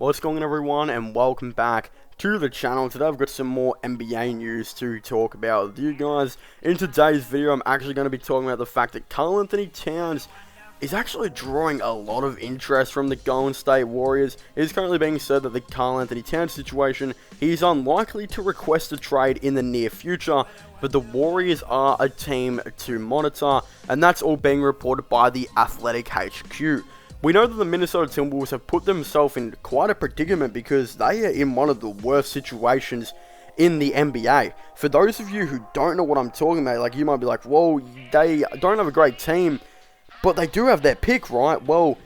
What's going on, everyone, and welcome back to the channel. Today I've got some more NBA news to talk about with you guys. In today's video, I'm actually going to be talking about the fact that Karl Towns is actually drawing a lot of interest from the Golden State Warriors. It is currently being said that the Karl Towns situation, he's unlikely to request a trade in the near future, but the Warriors are a team to monitor, and that's all being reported by the Athletic HQ. We know that the Minnesota Timberwolves have put themselves in quite a predicament because they are in one of the worst situations in the NBA. For those of you who don't know what I'm talking about, like, you might be like, well, they don't have a great team, but they do have their pick, right? Well,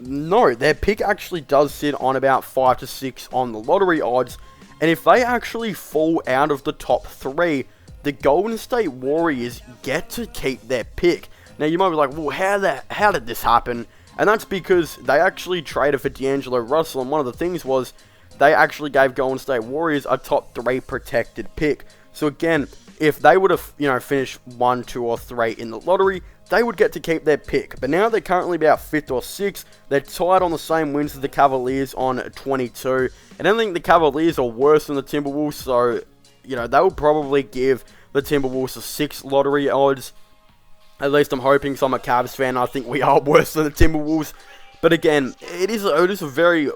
no, their pick actually does sit on about 5 to 6 on the lottery odds, and if they actually fall out of the top 3, the Golden State Warriors get to keep their pick. Now, you might be like, well, how did this happen? And that's because they actually traded for D'Angelo Russell, and one of the things was they actually gave Golden State Warriors a top 3 protected pick. So again, if they would have, finished 1, 2, or 3 in the lottery, they would get to keep their pick. But now they're currently about 5th or 6th. They're tied on the same wins as the Cavaliers on 22. And I think the Cavaliers are worse than the Timberwolves, so, they will probably give the Timberwolves a 6 lottery odds. At least I'm hoping, so I'm a Cavs fan. I think we are worse than the Timberwolves. But again, it is a very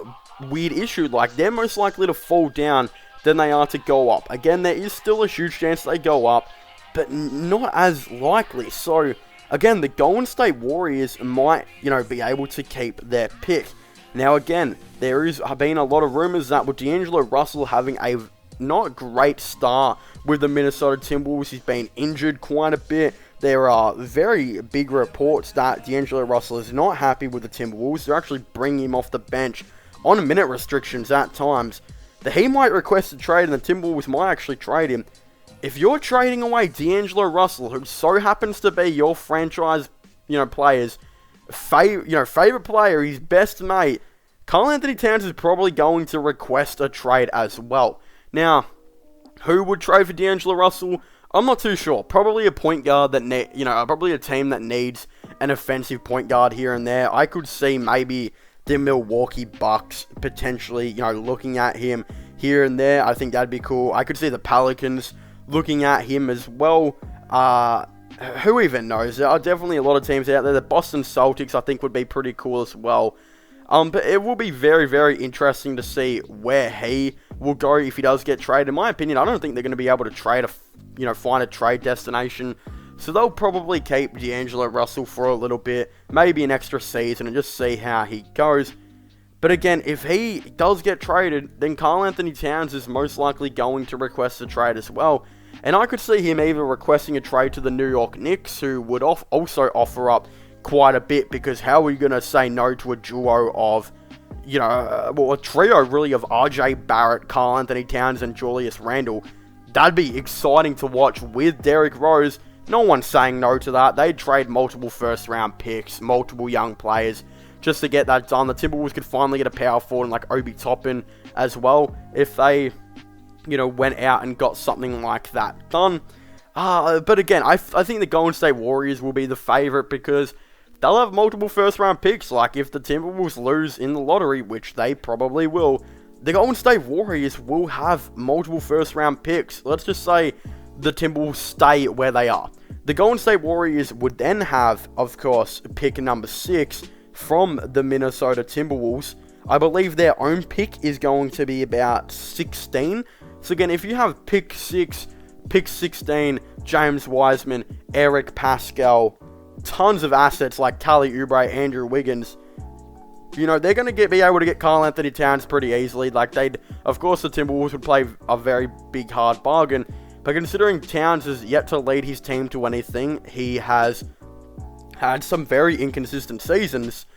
weird issue. Like, they're most likely to fall down than they are to go up. Again, there is still a huge chance they go up, but not as likely. So, again, the Golden State Warriors might, be able to keep their pick. Now, again, there have been a lot of rumors that with D'Angelo Russell having a not great start with the Minnesota Timberwolves, he's been injured quite a bit. There are very big reports that D'Angelo Russell is not happy with the Timberwolves. They're actually bringing him off the bench on minute restrictions at times. That he might request a trade, and the Timberwolves might actually trade him. If you're trading away D'Angelo Russell, who so happens to be your franchise, player's favorite player, his best mate, Karl Towns is probably going to request a trade as well. Now, who would trade for D'Angelo Russell? I'm not too sure. Probably a point guard that, probably a team that needs an offensive point guard here and there. I could see maybe the Milwaukee Bucks potentially, looking at him here and there. I think that'd be cool. I could see the Pelicans looking at him as well. Who even knows? There are definitely a lot of teams out there. The Boston Celtics, I think, would be pretty cool as well. But it will be very, very interesting to see where he will go if he does get traded. In my opinion, I don't think they're going to be able to find a trade destination. So they'll probably keep D'Angelo Russell for a little bit, maybe an extra season, and just see how he goes. But again, if he does get traded, then Karl Towns is most likely going to request a trade as well. And I could see him either requesting a trade to the New York Knicks, who would also offer up quite a bit, because how are you going to say no to a duo of, a trio really of RJ Barrett, Karl Towns, and Julius Randle? That'd be exciting to watch with Derrick Rose. No one's saying no to that. They'd trade multiple first-round picks, multiple young players, just to get that done. The Timberwolves could finally get a power forward like Obi Toppin as well, if they, went out and got something like that done. But again, I think the Golden State Warriors will be the favorite because they'll have multiple first-round picks. Like, if the Timberwolves lose in the lottery, which they probably will, the Golden State Warriors will have multiple first-round picks. Let's just say the Timberwolves stay where they are. The Golden State Warriors would then have, of course, pick number 6 from the Minnesota Timberwolves. I believe their own pick is going to be about 16. So again, if you have pick 6, pick 16, James Wiseman, Eric Pascal, tons of assets like Kelly Oubre, Andrew Wiggins, they're going to be able to get Karl Towns pretty easily. Of course, the Timberwolves would play a very big, hard bargain. But considering Towns has yet to lead his team to anything, he has had some very inconsistent seasons.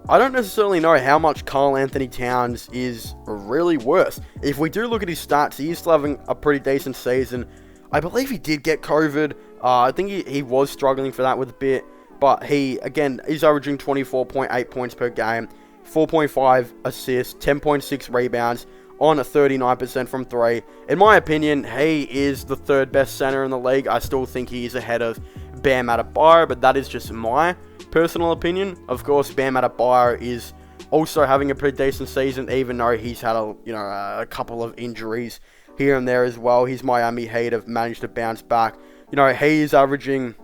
I don't necessarily know how much Karl Towns is really worse. If we do look at his stats, he is still having a pretty decent season. I believe he did get COVID. I think he was struggling for that with a bit. But he, again, is averaging 24.8 points per game, 4.5 assists, 10.6 rebounds, on 39% from 3. In my opinion, he is the 3rd best center in the league. I still think he is ahead of Bam Adebayo, but that is just my personal opinion. Of course, Bam Adebayo is also having a pretty decent season, even though he's had a couple of injuries here and there as well. His Miami Heat have managed to bounce back. He is averaging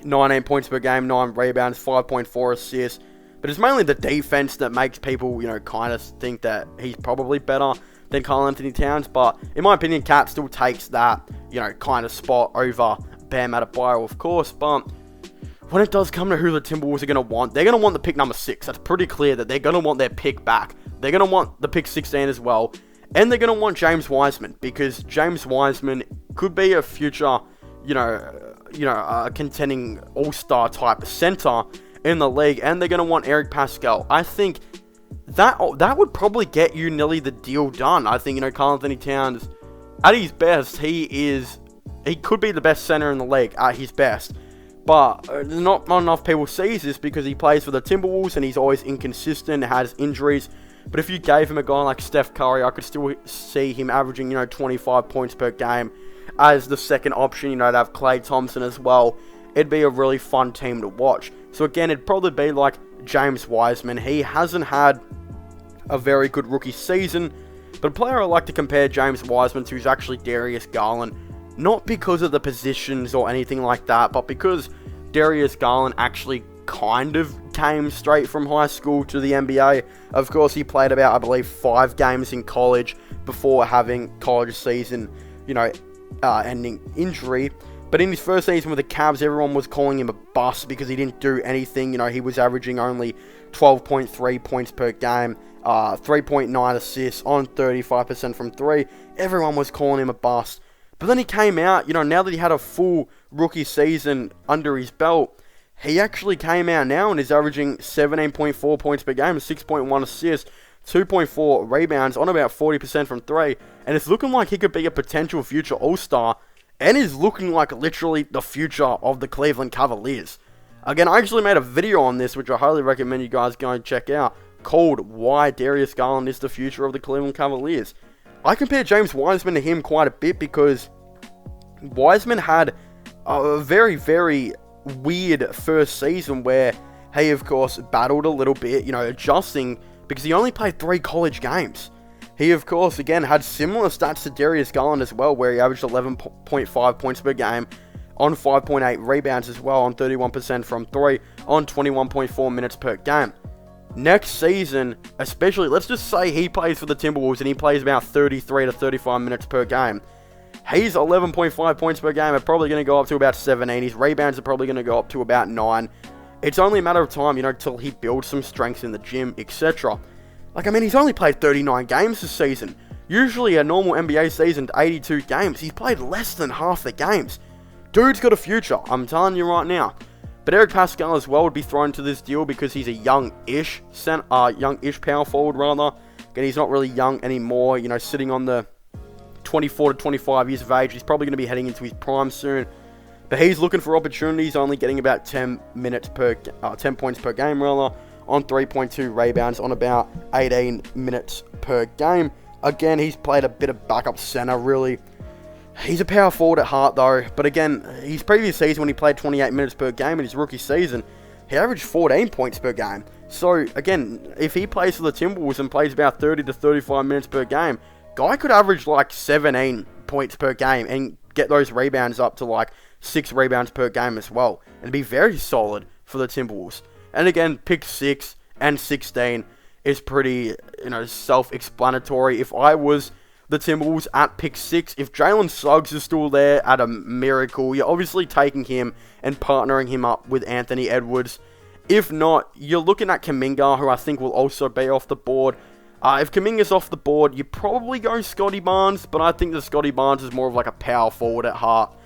19 points per game, 9 rebounds, 5.4 assists. But it's mainly the defense that makes people, kind of think that he's probably better than Karl Anthony Towns. But in my opinion, Cat still takes that, kind of spot over Bam Adebayo, of course. But when it does come to who the Timberwolves are going to want, they're going to want the pick number 6. That's pretty clear that they're going to want their pick back. They're going to want the pick 16 as well. And they're going to want James Wiseman, because James Wiseman could be a future, contending all-star type center in the league. And they're going to want Eric Pascal. I think that would probably get you nearly the deal done. I think, Karl Anthony Towns, at his best, he could be the best center in the league at his best. But not enough people sees this because he plays for the Timberwolves and he's always inconsistent, has injuries. But if you gave him a guy like Steph Curry, I could still see him averaging, 25 points per game as the second option. They'd have Klay Thompson as well. It'd be a really fun team to watch. So again, it'd probably be like James Wiseman. He hasn't had a very good rookie season, but a player I like to compare James Wiseman to is actually Darius Garland. Not because of the positions or anything like that, but because Darius Garland actually kind of came straight from high school to the NBA. Of course, he played about, I believe, 5 games in college before having college season, ending injury. But in his first season with the Cavs, everyone was calling him a bust because he didn't do anything. He was averaging only 12.3 points per game, 3.9 assists on 35% from 3. Everyone was calling him a bust. But then he came out, now that he had a full rookie season under his belt, he actually came out now and is averaging 17.4 points per game, 6.1 assists, 2.4 rebounds on about 40% from 3. And it's looking like he could be a potential future All-Star and is looking like literally the future of the Cleveland Cavaliers. Again, I actually made a video on this, which I highly recommend you guys go and check out, called Why Darius Garland is the Future of the Cleveland Cavaliers. I compare James Wiseman to him quite a bit because Wiseman had a very, very weird first season where he, of course, battled a little bit, adjusting because he only played 3 college games. He, of course, again, had similar stats to Darius Garland as well, where he averaged 11.5 points per game on 5.8 rebounds as well, on 31% from 3, on 21.4 minutes per game. Next season, especially, let's just say he plays for the Timberwolves and he plays about 33 to 35 minutes per game. His 11.5 points per game are probably going to go up to about 17. His rebounds are probably going to go up to about 9. It's only a matter of time, till he builds some strengths in the gym, etc. He's only played 39 games this season. Usually a normal NBA season's 82 games. He's played less than half the games. Dude's got a future, I'm telling you right now. But Eric Pascal as well would be thrown to this deal because he's a young-ish power forward rather. Again, he's not really young anymore, sitting on the 24 to 25 years of age. He's probably going to be heading into his prime soon. But he's looking for opportunities, only getting about 10 points per game rather, on 3.2 rebounds on about 18 minutes per game. Again, he's played a bit of backup center, really. He's a power forward at heart, though. But again, his previous season, when he played 28 minutes per game in his rookie season, he averaged 14 points per game. So, again, if he plays for the Timberwolves and plays about 30 to 35 minutes per game, guy could average like 17 points per game and get those rebounds up to like 6 rebounds per game as well. And be very solid for the Timberwolves. And again, pick 6 and 16 is pretty, self-explanatory. If I was the Timberwolves at pick 6, if Jalen Suggs is still there at a miracle, you're obviously taking him and partnering him up with Anthony Edwards. If not, you're looking at Kuminga, who I think will also be off the board. If Kuminga's off the board, you probably go Scotty Barnes, but I think that Scotty Barnes is more of like a power forward at heart.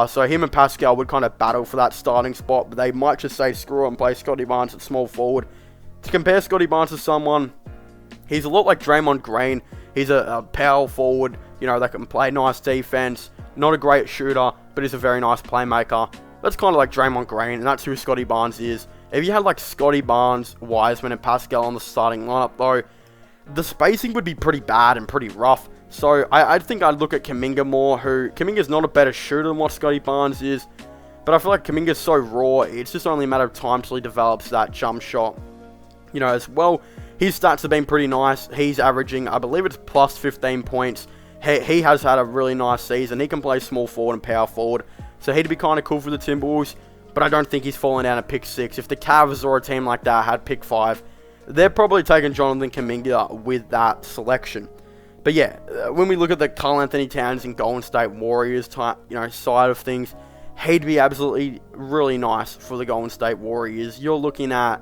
So him and Pascal would kind of battle for that starting spot, but they might just say screw it and play Scotty Barnes at small forward. To compare Scotty Barnes to someone, he's a lot like Draymond Green. He's a power forward, that can play nice defense. Not a great shooter, but he's a very nice playmaker. That's kind of like Draymond Green, and that's who Scotty Barnes is. If you had like Scotty Barnes, Wiseman, and Pascal on the starting lineup, though, the spacing would be pretty bad and pretty rough. So I think I'd look at Kuminga more, Kuminga's not a better shooter than what Scotty Barnes is. But I feel like Kuminga's so raw, it's just only a matter of time till he develops that jump shot. As well, his stats have been pretty nice. He's averaging, I believe it's plus 15 points. He has had a really nice season. He can play small forward and power forward, so he'd be kind of cool for the Timberwolves, but I don't think he's falling down at pick 6. If the Cavs or a team like that had pick 5, they're probably taking Jonathan Kuminga with that selection. But yeah, when we look at the Karl Anthony Towns and Golden State Warriors type, side of things, he'd be absolutely really nice for the Golden State Warriors. You're looking at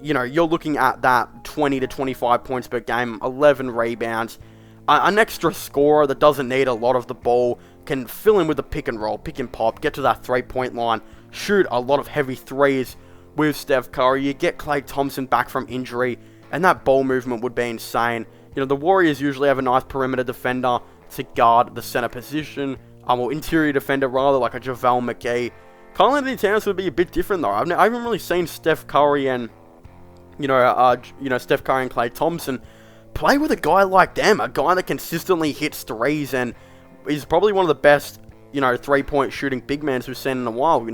that 20 to 25 points per game, 11 rebounds, an extra scorer that doesn't need a lot of the ball, can fill in with the pick and roll, pick and pop, get to that 3-point line, shoot a lot of heavy threes with Steph Curry. You get Klay Thompson back from injury, and that ball movement would be insane. The Warriors usually have a nice perimeter defender to guard the center position, or interior defender rather, like a JaVale McGee. Karl Anthony Towns would be a bit different though. I haven't really seen Steph Curry and Steph Curry and Klay Thompson play with a guy like them, a guy that consistently hits threes and is probably one of the best, 3-point shooting big men we've seen in a while.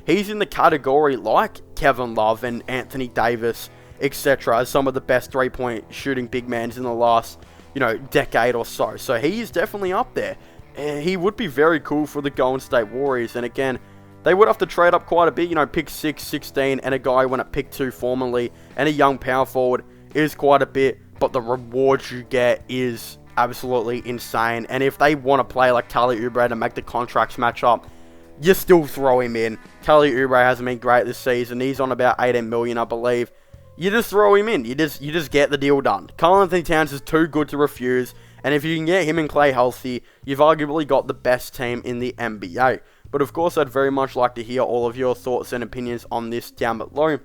He's in the category like Kevin Love and Anthony Davis, etc., as some of the best 3-point shooting big men in the last, decade or so. So he is definitely up there. He would be very cool for the Golden State Warriors. And again, they would have to trade up quite a bit, pick 6, 16, and a guy who went at pick 2 formerly, and a young power forward is quite a bit, but the rewards you get is absolutely insane. And if they want to play like Kelly Oubre to make the contracts match up, you still throw him in. Kelly Oubre hasn't been great this season. He's on about 18 million, I believe. You just throw him in. You just get the deal done. Karl Anthony Towns is too good to refuse, and if you can get him and Klay healthy, you've arguably got the best team in the NBA. But of course, I'd very much like to hear all of your thoughts and opinions on this down below.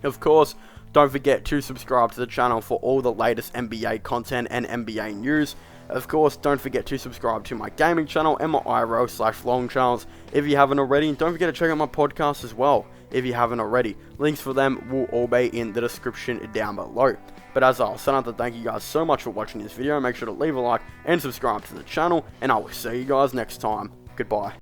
Of course, don't forget to subscribe to the channel for all the latest NBA content and NBA news. Of course, don't forget to subscribe to my gaming channel and my IRL/vlogging channels if you haven't already. And don't forget to check out my podcast as well if you haven't already. Links for them will all be in the description down below. But as I'll say, thank you guys so much for watching this video. Make sure to leave a like and subscribe to the channel, and I will see you guys next time. Goodbye.